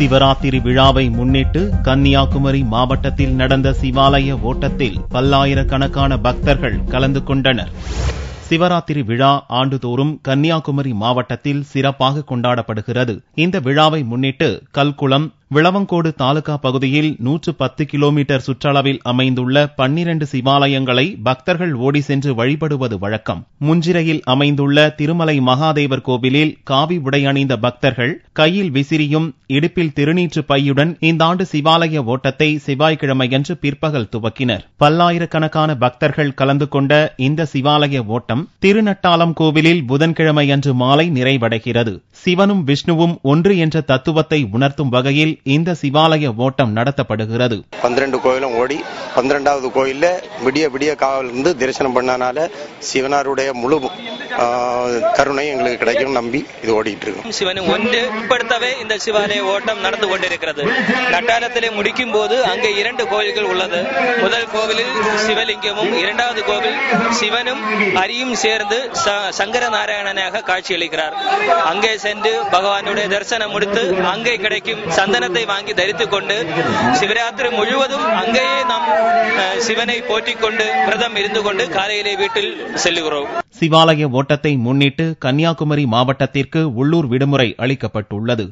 சிவராத்திரி விழாவை முன்னிட்டு கன்னியாகுமரி மாவட்டத்தில் நடந்த சிவாலய ஓட்டத்தில் பல்லாயிரக்கணக்கான பக்தர்கள் கலந்து கொண்டனர். சிவராத்திரி விழா ஆண்டுதோறும் கன்னியாகுமரி மாவட்டத்தில் சிறப்பாக கொண்டாடப்படுகிறது. இந்த விழாவை முன்னிட்டு கல்குளம், விளவங்கோடு தாலுகா பகுதியில் 110 கிலோமீட்டர் சுற்றளவில் அமைந்துள்ள 12 சிவாலயங்களை பக்தர்கள் ஓடி சென்று வழிபடுவது வழக்கம். முஞ்சிரையில் அமைந்துள்ள திருமலை மகாதேவர் கோவிலில் காவி உடை அணிந்த பக்தர்கள் கையில் விசிறியும் இடுப்பில் திருநீற்று பையுடன் இந்த ஆண்டு சிவாலய ஓட்டத்தை செவ்வாய்க்கிழமையன்று பிற்பகல் துவக்கினர். பல்லாயிரக்கணக்கான பக்தர்கள் கலந்து கொண்ட இந்த சிவாலய ஓட்டம் திருநட்டாலம் கோவிலில் புதன்கிழமையன்று மாலை நிறைவடைகிறது. சிவனும் விஷ்ணுவும் ஒன்று என்ற தத்துவத்தை உணர்த்தும் வகையில் இந்த சிவாலய ஓட்டம் நடத்தப்படுகிறது. 12 கோயிலும் ஓடி 12வது கோயில்ல விடிய காவல் இருந்து தரிசனம் பண்ணனால சிவனாருடைய முழு கருணை எங்களுக்கு கிடைக்கும் நம்பி இது ஓடிட்டு இருக்கு. சிவனை ஒன்றுபடுத்தவே இந்த சிவாலய ஓட்டம் நடந்து கொண்டிருக்கிறது. நட்டாலத்திலே முடிக்கும் போது அங்கே 2 கோயில்கள் உள்ளது. முதல் கோவிலில் சிவலிங்கமும், 2வது கோவில் சிவனும் அரியும் சேர்ந்து சங்கர நாராயணனாக காட்சியளிக்கிறார். அங்கே சென்று பகவானுடைய தரிசனம் முடித்து அங்கே கிடைக்கும் சந்தனத்தை வாங்கி தரித்துக் கொண்டு சிவராத்திரி முழுவதும் அங்கேயே நாம் சிவனை போற்றிக் கொண்டு விரதம் இருந்து கொண்டு காலையிலே வீட்டில் செல்லுகிறோம். சிவாலய ஓட்டத்தை முன்னிட்டு கன்னியாகுமரி மாவட்டத்திற்கு உள்ளூர் விடுமுறை அளிக்கப்பட்டுள்ளது.